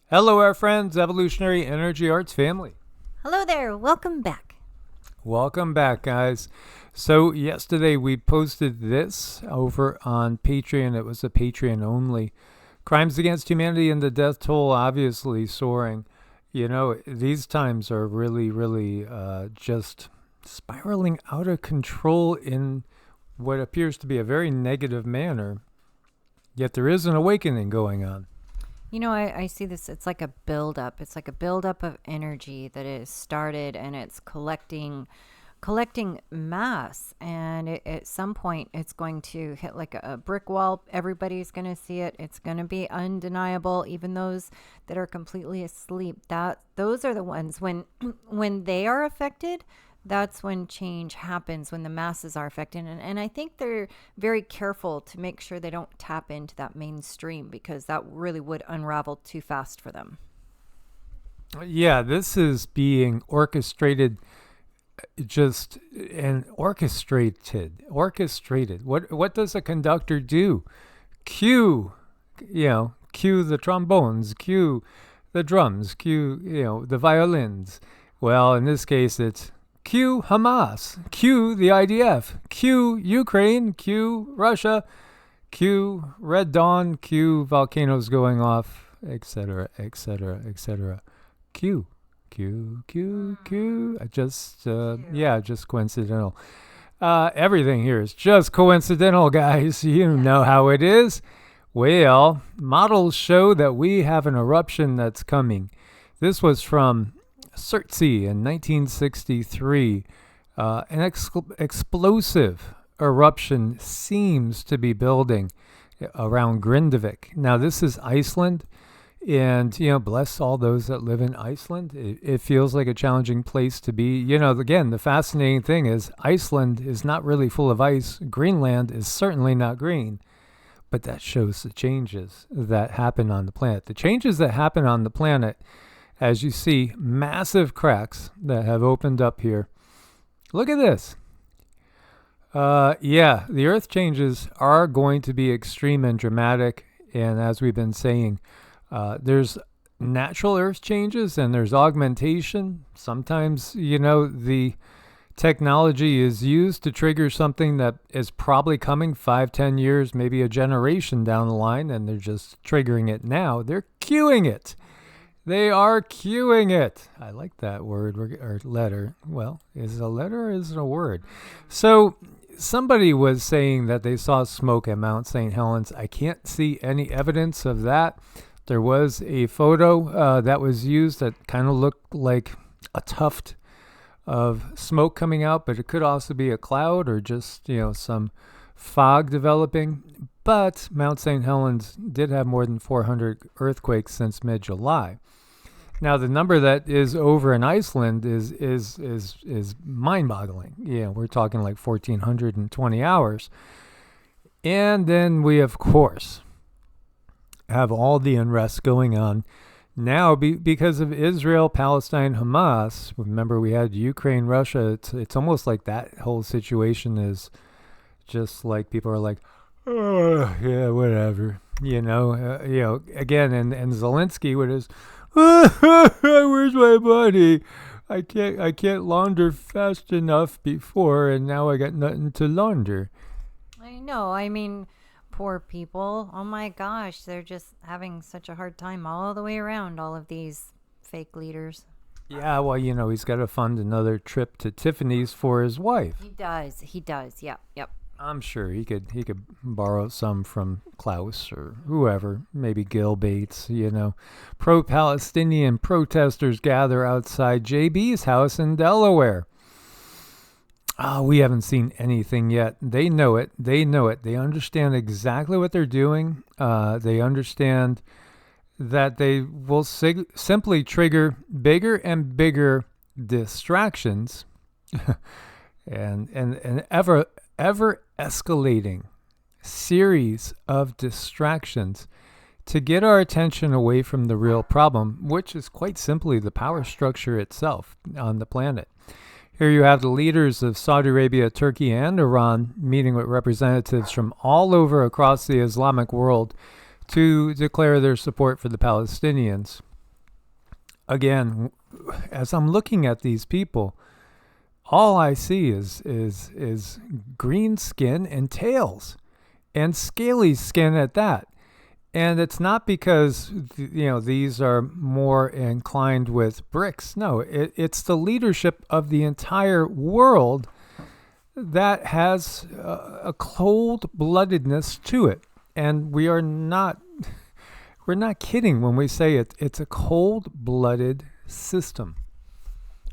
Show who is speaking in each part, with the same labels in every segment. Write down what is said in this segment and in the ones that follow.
Speaker 1: Hello, our friends, Evolutionary Energy Arts family.
Speaker 2: Hello there, welcome back.
Speaker 1: Welcome back, guys. So, yesterday we posted this over on Patreon. It was a Patreon only. Crimes against humanity and the death toll obviously soaring. You know, these times are really just spiraling out of control in what appears to be a very negative manner. Yet there is an awakening going on.
Speaker 2: You know, I see this, it's like a buildup. It's like a buildup of energy that is started and it's collecting mass. And at some point, it's going to hit like a brick wall. Everybody's going to see it. It's going to be undeniable. Even those that are completely asleep, those are the ones when they are affected. That's when change happens, when the masses are affected. And I think they're very careful to make sure they don't tap into that mainstream because that really would unravel too fast for them.
Speaker 1: Yeah, this is being orchestrated orchestrated. What does a conductor do? Cue the trombones, cue the drums, cue, the violins. Well, in this case, it's cue Hamas, cue the IDF, cue Ukraine, cue Russia, cue Red Dawn, cue volcanoes going off, etc., etc., etc. Cue. Just coincidental. Everything here is just coincidental, guys. You know how it is. Well, models show that we have an eruption that's coming. This was from Surtsey in 1963. An explosive eruption seems to be building around Grindavik. Now, this is Iceland. And, bless all those that live in Iceland. It feels like a challenging place to be. Again, the fascinating thing is Iceland is not really full of ice. Greenland is certainly not green. But that shows the changes that happen on the planet. The changes that happen on the planet, as you see, massive cracks that have opened up here. Look at this. The Earth changes are going to be extreme and dramatic. And as we've been saying, there's natural earth changes and there's augmentation. Sometimes, the technology is used to trigger something that is probably coming 5-10 years, maybe a generation down the line, and they're just triggering it now. They're queuing it. They are queuing it. I like that word or letter. Well, is it a letter or is it a word? So somebody was saying that they saw smoke at Mount St. Helens. I can't see any evidence of that. There was a photo that was used that kind of looked like a tuft of smoke coming out, but it could also be a cloud or just, some fog developing. But Mount St. Helens did have more than 400 earthquakes since mid-July. Now, the number that is over in Iceland is mind-boggling. We're talking like 1,420 hours. And then we, of course, have all the unrest going on now because of Israel, Palestine, Hamas. Remember, we had Ukraine, Russia. It's almost like that whole situation is just like people are like, oh, yeah, whatever. Again, and Zelensky with his, where's my money? I can't launder fast enough before, and now I got nothing to launder.
Speaker 2: I know. I mean, poor people. Oh my gosh, they're just having such a hard time all the way around, all of these fake leaders.
Speaker 1: Yeah, well, he's got to fund another trip to Tiffany's for his wife.
Speaker 2: He does. Yep.
Speaker 1: I'm sure he could borrow some from Klaus or whoever, maybe Gil Bates. Pro-Palestinian protesters gather outside JB's house in Delaware. We haven't seen anything yet. They know it. They understand exactly what they're doing. They understand that they will simply trigger bigger and bigger distractions and ever escalating series of distractions to get our attention away from the real problem, which is quite simply the power structure itself on the planet. Here you have the leaders of Saudi Arabia, Turkey, and Iran meeting with representatives from all over across the Islamic world to declare their support for the Palestinians. again, as I'm looking at these people, all I see is green skin and tails, and scaly skin at that. And it's not because these are more inclined with bricks. No, it's the leadership of the entire world that has a cold-bloodedness to it, and we're not kidding when we say it's a cold-blooded system.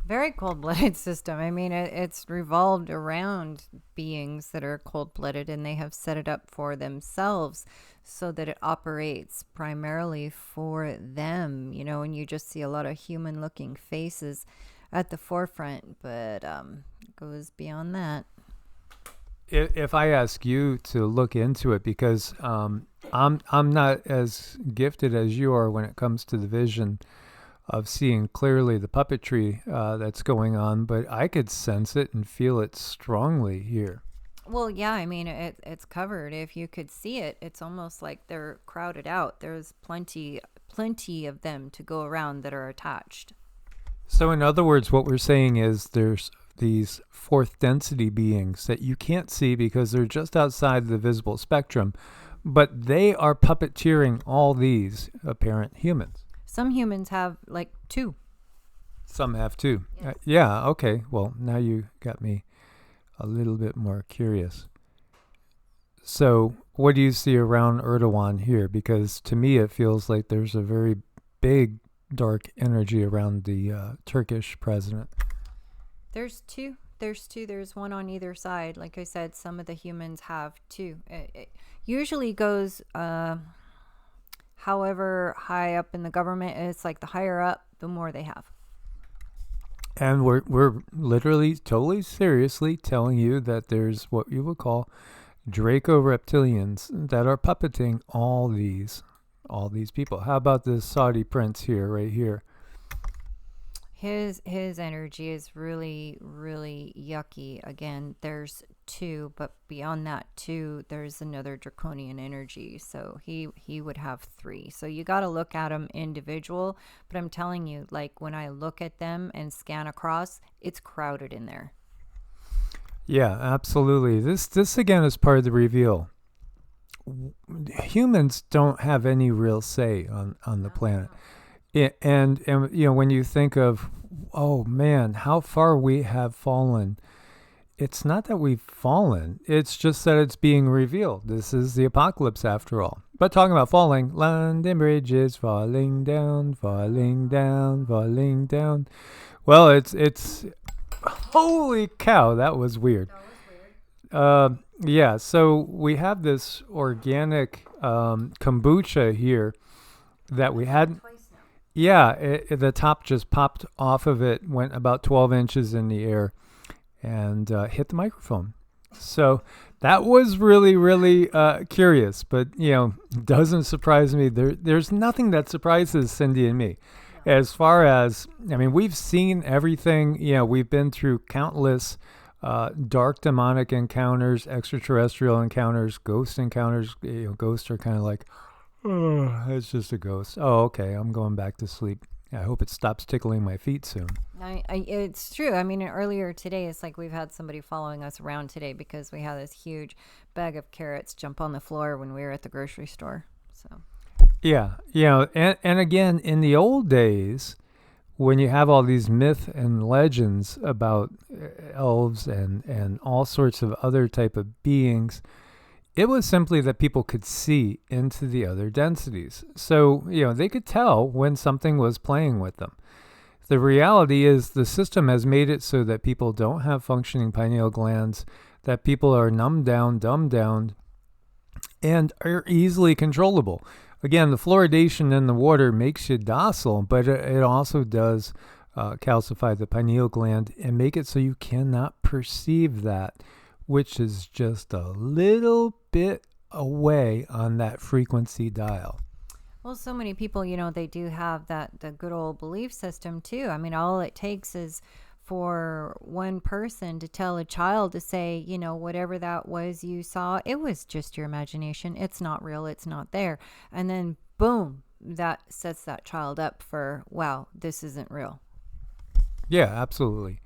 Speaker 2: Very cold-blooded system. I mean, it's revolved around beings that are cold-blooded, and they have set it up for themselves so that it operates primarily for them, and you just see a lot of human-looking faces at the forefront, but it goes beyond that.
Speaker 1: If I ask you to look into it, because I'm not as gifted as you are when it comes to the vision of seeing clearly the puppetry that's going on, but I could sense it and feel it strongly here.
Speaker 2: Well, yeah, I mean, it's covered. If you could see it, it's almost like they're crowded out. There's plenty of them to go around that are attached.
Speaker 1: So in other words, what we're saying is there's these fourth density beings that you can't see because they're just outside the visible spectrum, but they are puppeteering all these apparent humans.
Speaker 2: Some humans have like 2.
Speaker 1: Some have 2.
Speaker 2: Yes.
Speaker 1: Yeah, okay. Well, now you got me a little bit more curious. So what do you see around Erdogan here? Because to me it feels like there's a very big dark energy around the Turkish president.
Speaker 2: There's 2. There's one on either side. Like I said, some of the humans have 2. It usually goes however high up in the government. It's like the higher up, the more they have.
Speaker 1: And we're literally, totally seriously telling you that there's what you would call Draco reptilians that are puppeting all these people. How about this Saudi prince here, right here?
Speaker 2: His energy is really, really yucky. Again, there's 2, but beyond that 2, there's another draconian energy. So he would have 3. So you got to look at them individual. But I'm telling you, like when I look at them and scan across, it's crowded in there.
Speaker 1: Yeah, absolutely. This again is part of the reveal. Humans don't have any real say on the planet. And when you think of, oh man, how far we have fallen, it's not that we've fallen, it's just that it's being revealed. This is the apocalypse after all. But talking about falling, London Bridge is falling down, falling down, falling down. Well, it's holy cow, that was weird. Yeah, so we have this organic kombucha here that we had. Yeah, the top just popped off of it, went about 12 inches in the air, and hit the microphone. So that was really, really curious, but, doesn't surprise me. There's nothing that surprises Cindy and me. As far as, we've seen everything. We've been through countless dark demonic encounters, extraterrestrial encounters, ghost encounters. Ghosts are kind of like, oh, it's just a ghost. Oh, okay, I'm going back to sleep. I hope it stops tickling my feet soon.
Speaker 2: It's true. Earlier today, it's like we've had somebody following us around today because we had this huge bag of carrots jump on the floor when we were at the grocery store. So.
Speaker 1: Yeah, and again, in the old days, when you have all these myth and legends about elves and all sorts of other type of beings, it was simply that people could see into the other densities. So, they could tell when something was playing with them. The reality is the system has made it so that people don't have functioning pineal glands, that people are numbed down, dumbed down, and are easily controllable. Again, the fluoridation in the water makes you docile, but it also does calcify the pineal gland and make it so you cannot perceive that, which is just a little bit away on that frequency dial.
Speaker 2: Well, so many people, they do have the good old belief system too. All it takes is for one person to tell a child to say, whatever that was you saw, it was just your imagination. It's not real. It's not there. And then boom, that sets that child up for, wow, this isn't real.
Speaker 1: Yeah, absolutely.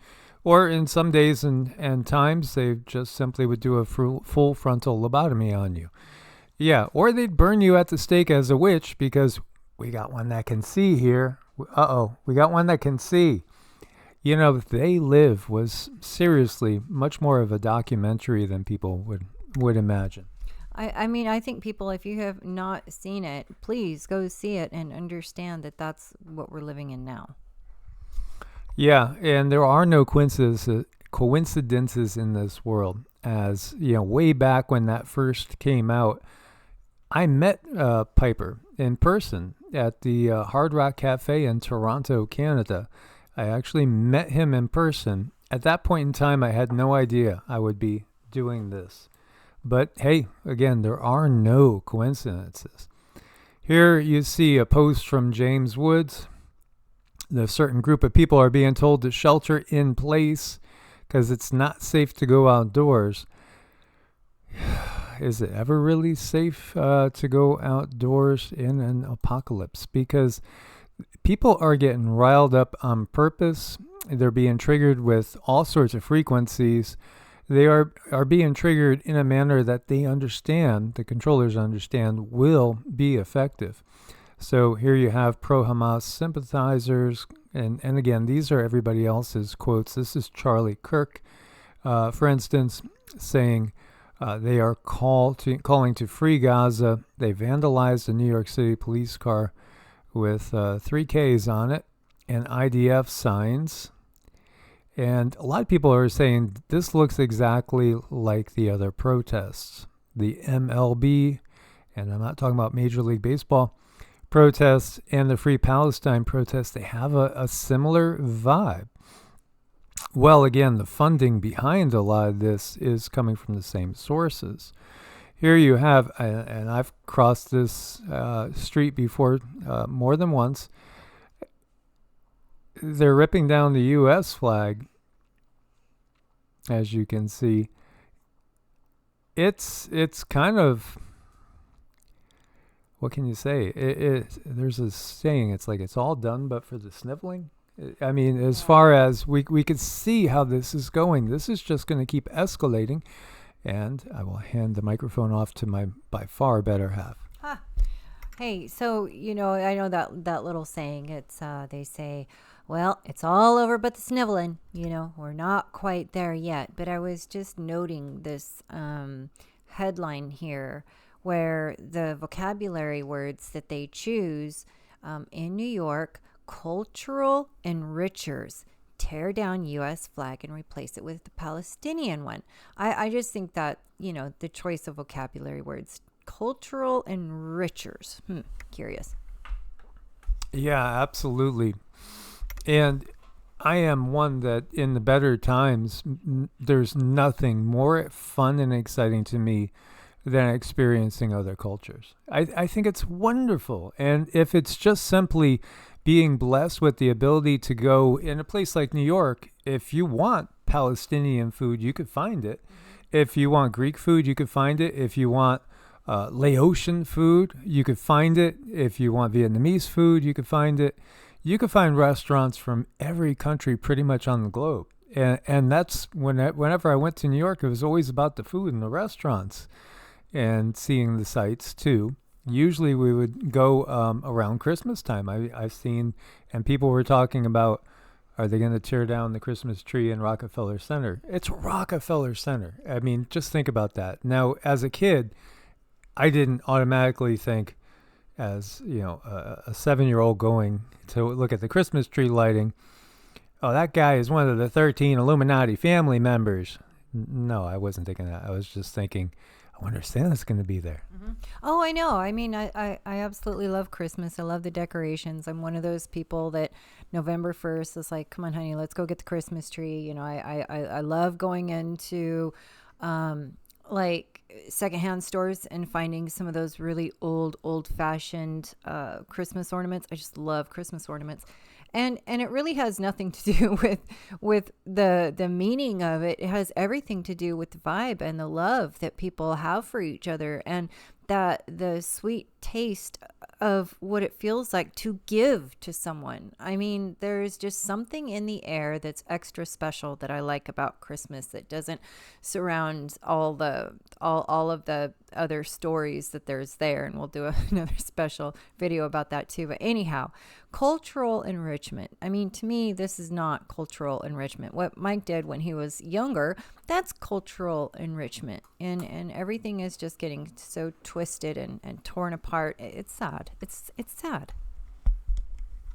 Speaker 1: Or in some days and times, they just simply would do a full frontal lobotomy on you. Yeah, or they'd burn you at the stake as a witch because we got one that can see here. We got one that can see. You know, They Live was seriously much more of a documentary than people would imagine.
Speaker 2: I mean, I think people, if you have not seen it, please go see it and understand that that's what we're living in now.
Speaker 1: Yeah, and there are no coincidences in this world. As you know, way back when that first came out, I met Piper in person at the Hard Rock Cafe in Toronto, Canada. I actually met him in person. At that point in time, I had no idea I would be doing this. But hey, again, there are no coincidences. Here you see a post from James Woods. A certain group of people are being told to shelter in place because it's not safe to go outdoors. Is it ever really safe to go outdoors in an apocalypse? Because people are getting riled up on purpose. They're being triggered with all sorts of frequencies. They are being triggered in a manner that they understand, the controllers understand, will be effective. So here you have pro-Hamas sympathizers, and again, these are everybody else's quotes. This is Charlie Kirk, for instance, saying they are calling to free Gaza. They vandalized a New York City police car with 3Ks on it and IDF signs. And a lot of people are saying this looks exactly like the other protests. The MLB, and I'm not talking about Major League Baseball protests, and the Free Palestine protests, they have a similar vibe. Well, again, the funding behind a lot of this is coming from the same sources. Here you have, and I've crossed this street before more than once, they're ripping down the U.S. flag, as you can see. It's kind of, what can you say? There's a saying, it's like it's all done but for the sniveling. I mean, as far as we could see how this is going, this is just going to keep escalating. And I will hand the microphone off to my by far better half.
Speaker 2: Huh. Hey, so, I know that little saying. It's, they say, well, it's all over but the sniveling. We're not quite there yet. But I was just noting this headline here where the vocabulary words that they choose in New York: cultural enrichers tear down U.S. flag and replace it with the Palestinian one. I just think that, the choice of vocabulary words, cultural enrichers. Curious.
Speaker 1: Yeah, absolutely. And I am one that in the better times, there's nothing more fun and exciting to me than experiencing other cultures. I think it's wonderful. And if it's just simply being blessed with the ability to go in a place like New York, if you want Palestinian food, you could find it. If you want Greek food, you could find it. If you want Laotian food, you could find it. If you want Vietnamese food, you could find it. You could find restaurants from every country pretty much on the globe. And that's whenever I went to New York, it was always about the food and the restaurants and seeing the sights too. Usually we would go around Christmas time. I've seen, and people were talking about, are they going to tear down the Christmas tree in Rockefeller Center? It's Rockefeller Center. I mean, just think about that. Now, as a kid, I didn't automatically think, as a 7-year-old going to look at the Christmas tree lighting, oh, that guy is one of the 13 Illuminati family members. No, I wasn't thinking that. I was just thinking, I wonder if Santa's going to be there.
Speaker 2: Mm-hmm. Oh, I know. I mean, I absolutely love Christmas. I love the decorations. I'm one of those people that November 1st is like, come on, honey, let's go get the Christmas tree. I love going into like secondhand stores and finding some of those really old-fashioned Christmas ornaments. I just love Christmas ornaments. And it really has nothing to do with the meaning of it. It has everything to do with the vibe and the love that people have for each other, and that the sweet taste of what it feels like to give to someone. I mean, there's just something in the air that's extra special that I like about Christmas that doesn't surround all of the other stories that there's there, and we'll do another special video about that too. But anyhow, cultural enrichment. I mean, to me, this is not cultural enrichment. What Mike did when he was younger, that's cultural enrichment. And everything is just getting so twisted and torn apart. It's sad. It's sad.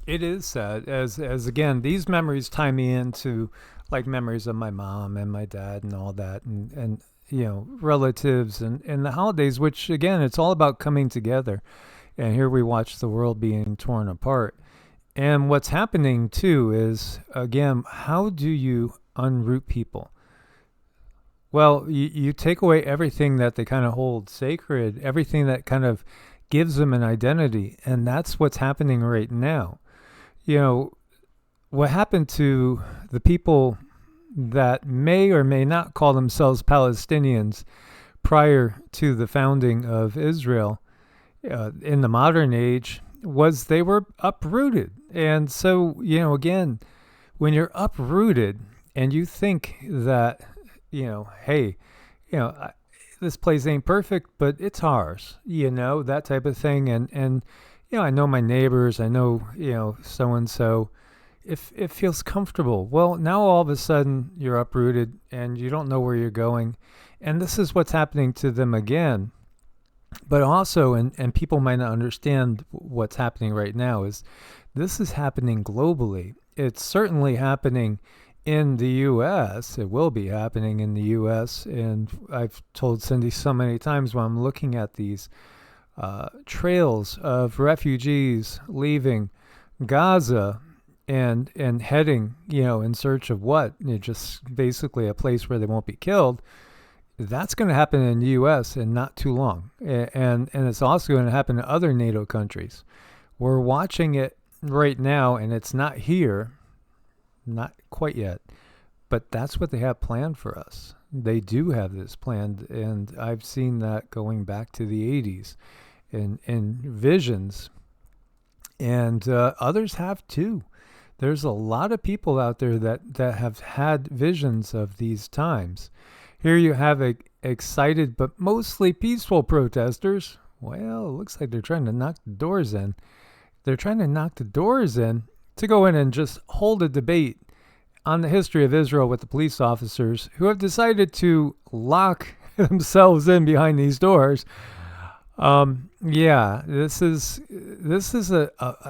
Speaker 1: It is sad, as again, these memories tie me into like memories of my mom and my dad and all that, and relatives and the holidays, which again, it's all about coming together. And here we watch the world being torn apart. And what's happening too is, again, how do you unroot people? Well, you take away everything that they kind of hold sacred, everything that kind of gives them an identity. And that's what's happening right now. What happened to the people that may or may not call themselves Palestinians prior to the founding of Israel in the modern age was they were uprooted. And so, again, when you're uprooted and you think that, hey, this place ain't perfect, but it's ours, that type of thing. And I know my neighbors, I know, so-and-so, if it feels comfortable. Well, now all of a sudden you're uprooted and you don't know where you're going. And this is what's happening to them again. But also, and people might not understand what's happening right now, is this is happening globally. It's certainly happening in the U.S. It will be happening in the U.S. And I've told Cindy so many times when I'm looking at these trails of refugees leaving Gaza and heading, in search of what? Just basically a place where they won't be killed. That's going to happen in the U.S. in not too long. And it's also going to happen in other NATO countries. We're watching it right now, and it's not here, not quite yet, but that's what they have planned for us. They do have this planned, and I've seen that going back to the 80s in visions, and others have too. There's a lot of people out there that have had visions of these times. Here you have excited but mostly peaceful protesters. Well, it looks like they're trying to knock the doors in. They're trying to knock the doors in to go in and just hold a debate on the history of Israel with the police officers who have decided to lock themselves in behind these doors. This is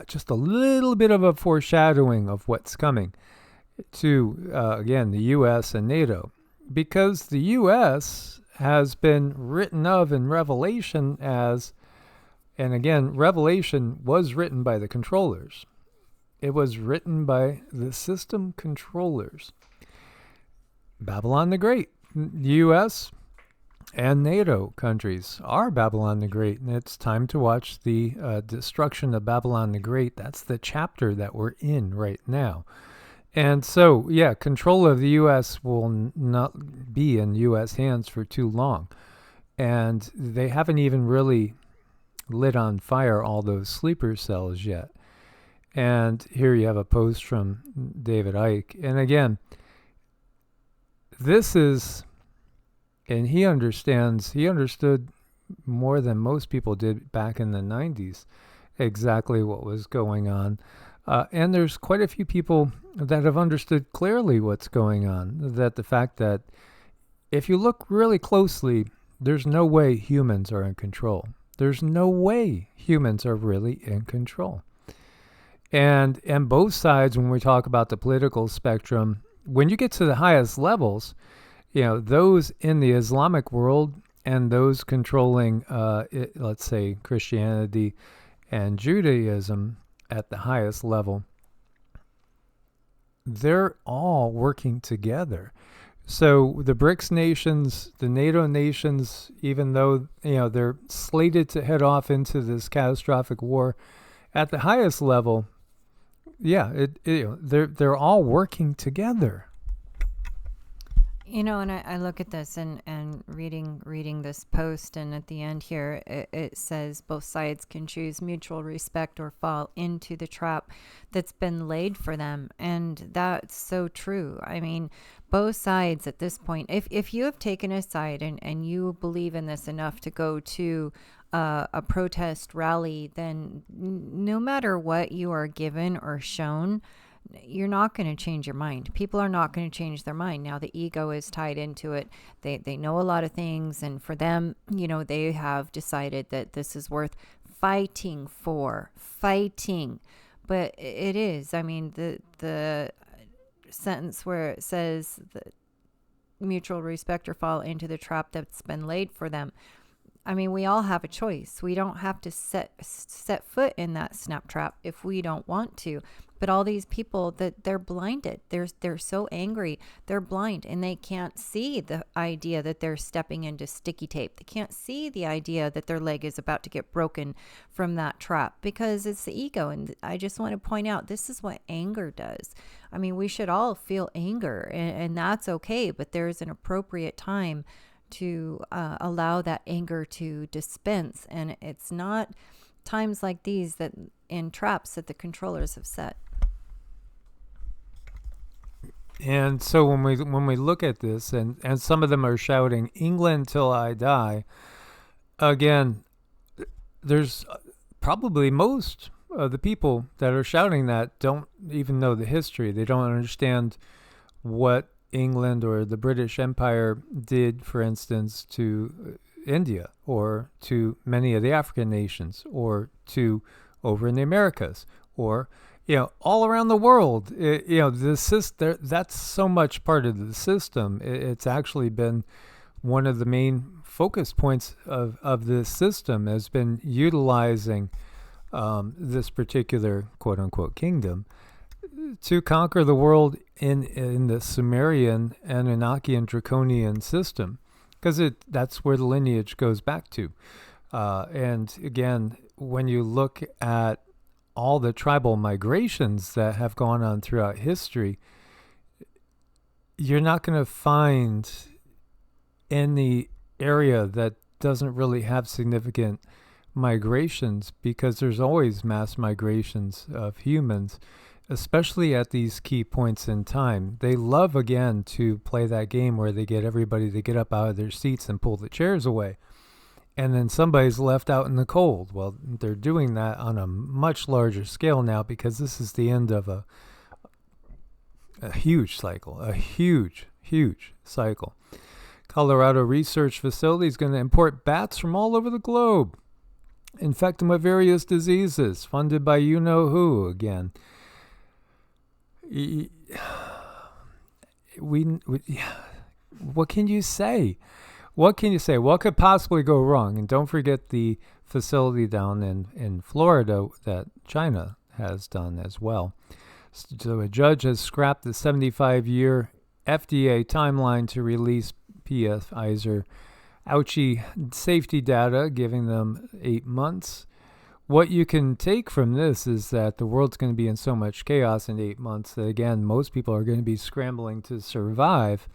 Speaker 1: just a little bit of a foreshadowing of what's coming to, again, the U.S. and NATO. Because the U.S. has been written of in Revelation as, and again, Revelation was written by the controllers. It was written by the system controllers. Babylon the Great, the U.S. and NATO countries are Babylon the Great, and it's time to watch the destruction of Babylon the Great. That's the chapter that we're in right now. And so, control of the U.S. will not be in U.S. hands for too long. And they haven't even really lit on fire all those sleeper cells yet. And here you have a post from David Icke. And again, this is, and he understood more than most people did back in the 90s exactly what was going on. And there's quite a few people that have understood clearly what's going on. That the fact that if you look really closely, there's no way humans are in control. There's no way humans are really in control. And both sides, when we talk about the political spectrum, when you get to the highest levels, those in the Islamic world and those controlling, let's say, Christianity and Judaism at the highest level, they're all working together. So the BRICS nations, the NATO nations, even though they're slated to head off into this catastrophic war, at the highest level, they're all working together.
Speaker 2: You know, and I look at this and reading this post, and at the end here, it says both sides can choose mutual respect or fall into the trap that's been laid for them. And that's so true. I mean, both sides at this point, if you have taken a side and you believe in this enough to go to a protest rally, then no matter what you are given or shown, you're not going to change your mind. People are not going to change their mind. Now, the ego is tied into it. They know a lot of things. And for them, you know, they have decided that this is worth fighting for. Fighting. But it is. I mean, the sentence where it says that mutual respect or fall into the trap that's been laid for them. I mean, we all have a choice. We don't have to set foot in that snap trap if we don't want to. But all these people, that they're blinded. They're so angry. They're blind, and they can't see the idea that they're stepping into sticky tape. They can't see the idea that their leg is about to get broken from that trap because it's the ego. And I just want to point out, this is what anger does. I mean, we should all feel anger, and that's okay. But there's an appropriate time to allow that anger to dispense. And it's not times like these that in traps that the controllers have set.
Speaker 1: And so when we look at this, and some of them are shouting "England till I die," again, there's probably most of the people that are shouting that don't even know the history. They don't understand what England or the British Empire did, for instance, to India or to many of the African nations or to over in the Americas or, you know, all around the world. You know, that's so much part of the system. It's actually been one of the main focus points of this system has been utilizing this particular quote unquote kingdom to conquer the world in the Sumerian, Anunnakian, Draconian system, because that's where the lineage goes back to. And again, when you look at all the tribal migrations that have gone on throughout history, you're not going to find any area that doesn't really have significant migrations, because there's always mass migrations of humans, especially at these key points in time. They love, again, to play that game where they get everybody to get up out of their seats and pull the chairs away. And then somebody's left out in the cold. Well, they're doing that on a much larger scale now, because this is the end of a huge cycle, a huge cycle. Colorado Research Facility is going to import bats from all over the globe, infect them with various diseases, funded by you-know-who again. What can you say? What can you say? What could possibly go wrong? And don't forget the facility down in Florida that China has done as well. So a judge has scrapped the 75-year FDA timeline to release Pfizer ouchie safety data, giving them 8 months. What you can take from this is that the world's going to be in so much chaos in 8 months that, again, most people are going to be scrambling to survive.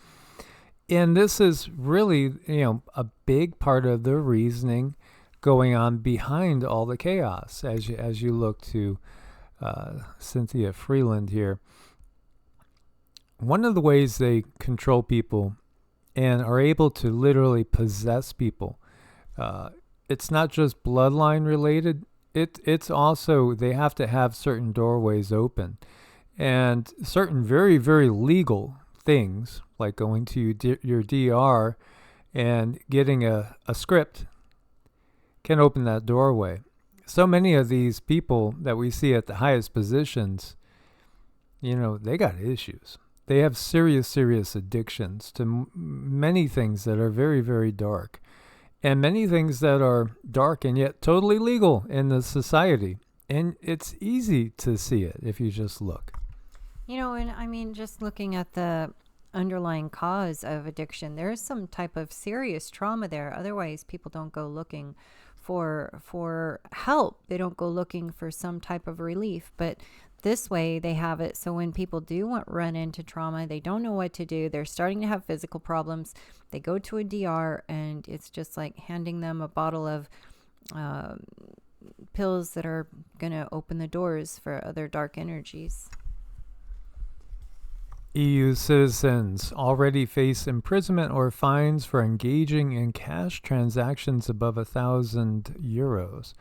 Speaker 1: And this is really, a big part of the reasoning going on behind all the chaos as you look to Cynthia Freeland here. One of the ways they control people and are able to literally possess people, it's not just bloodline related. It's also, they have to have certain doorways open, and certain very, very legal things, like going to your DR and getting a script, can open that doorway. So many of these people that we see at the highest positions, they got issues. They have serious addictions to many things that are very, very dark, and many things that are dark and yet totally legal in the society. And it's easy to see it if you just look.
Speaker 2: And I mean, just looking at the underlying cause of addiction, there's some type of serious trauma there. Otherwise, people don't go looking for help. They don't go looking for some type of relief, but this way they have it so when people do run into trauma, they don't know what to do. They're starting to have physical problems. They go to a DR, and it's just like handing them a bottle of pills that are going to open the doors for other dark energies.
Speaker 1: EU citizens already face imprisonment or fines for engaging in cash transactions above €1,000.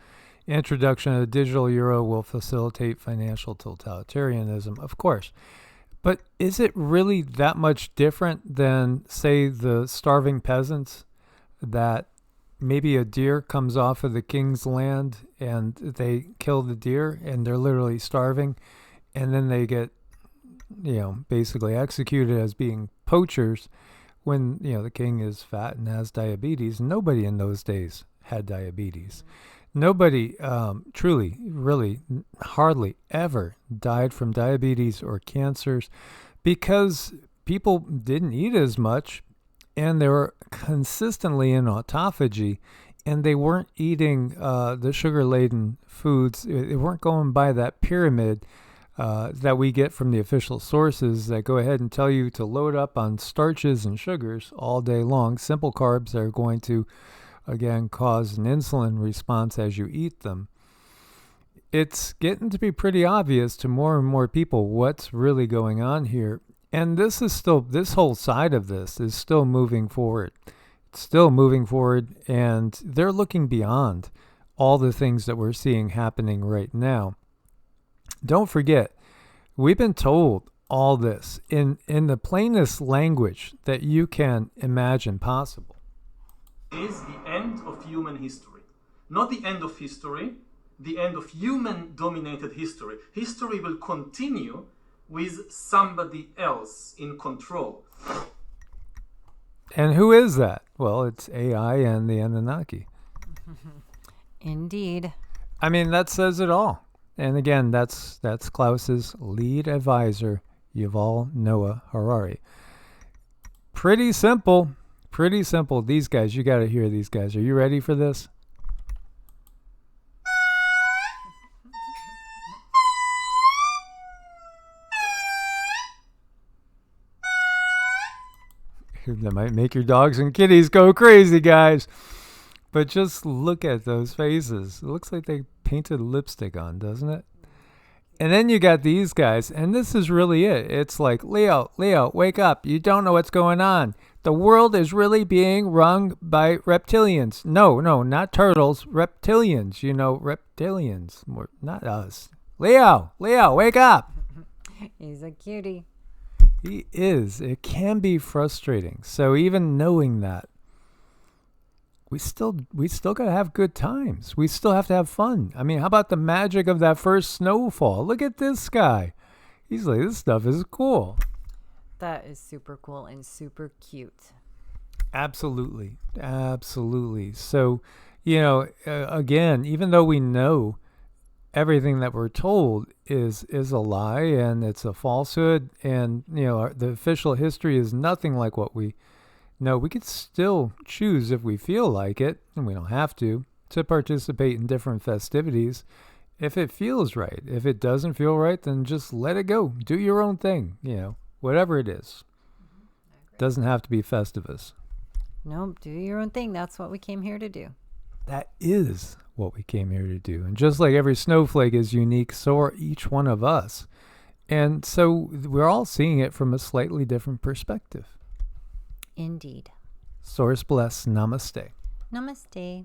Speaker 1: Introduction of the digital euro will facilitate financial totalitarianism, of course. But is it really that much different than, say, the starving peasants that maybe a deer comes off of the king's land and they kill the deer and they're literally starving, and then they get basically executed as being poachers when, the king is fat and has diabetes. Nobody in those days had diabetes. Nobody truly, really, hardly ever died from diabetes or cancers because people didn't eat as much, and they were consistently in autophagy, and they weren't eating the sugar-laden foods. They weren't going by that pyramid that we get from the official sources that go ahead and tell you to load up on starches and sugars all day long. Simple carbs are going to, again, cause an insulin response as you eat them. It's getting to be pretty obvious to more and more people what's really going on here. And this whole side of this is still moving forward. It's still moving forward, and they're looking beyond all the things that we're seeing happening right now. Don't forget, we've been told all this in the plainest language that you can imagine possible.
Speaker 3: Is the end of human history. Not the end of history, the end of human-dominated history. History will continue with somebody else in control.
Speaker 1: And who is that? Well, it's AI and the Anunnaki.
Speaker 2: Indeed.
Speaker 1: I mean, that says it all. And again, that's Klaus's lead advisor, Yuval Noah Harari. Pretty simple. Pretty simple. These guys, you got to hear these guys. Are you ready for this? That might make your dogs and kitties go crazy, guys. But just look at those faces. It looks like they painted lipstick on, doesn't it? And then you got these guys, and this is really it. It's like, Leo, wake up. You don't know what's going on. The world is really being run by reptilians. No, not turtles. Reptilians. Reptilians. Not us. Leo, wake up.
Speaker 2: He's a cutie.
Speaker 1: He is. It can be frustrating. So even knowing that, we still got to have good times. We still have to have fun. I mean, how about the magic of that first snowfall? Look at this guy. He's like, this stuff is cool.
Speaker 2: That is super cool and super cute.
Speaker 1: Absolutely. So, again, even though we know everything that we're told is a lie and it's a falsehood, and the official history is nothing like what we know, we could still choose, if we feel like it, and we don't have to participate in different festivities if it feels right. If it doesn't feel right, then just let it go. Do your own thing, whatever it is. Doesn't have to be Festivus.
Speaker 2: Nope, do your own thing. That's what we came here to do.
Speaker 1: That is what we came here to do. And just like every snowflake is unique, so are each one of us. And so we're all seeing it from a slightly different perspective.
Speaker 2: Indeed.
Speaker 1: Source bless. Namaste.
Speaker 2: Namaste.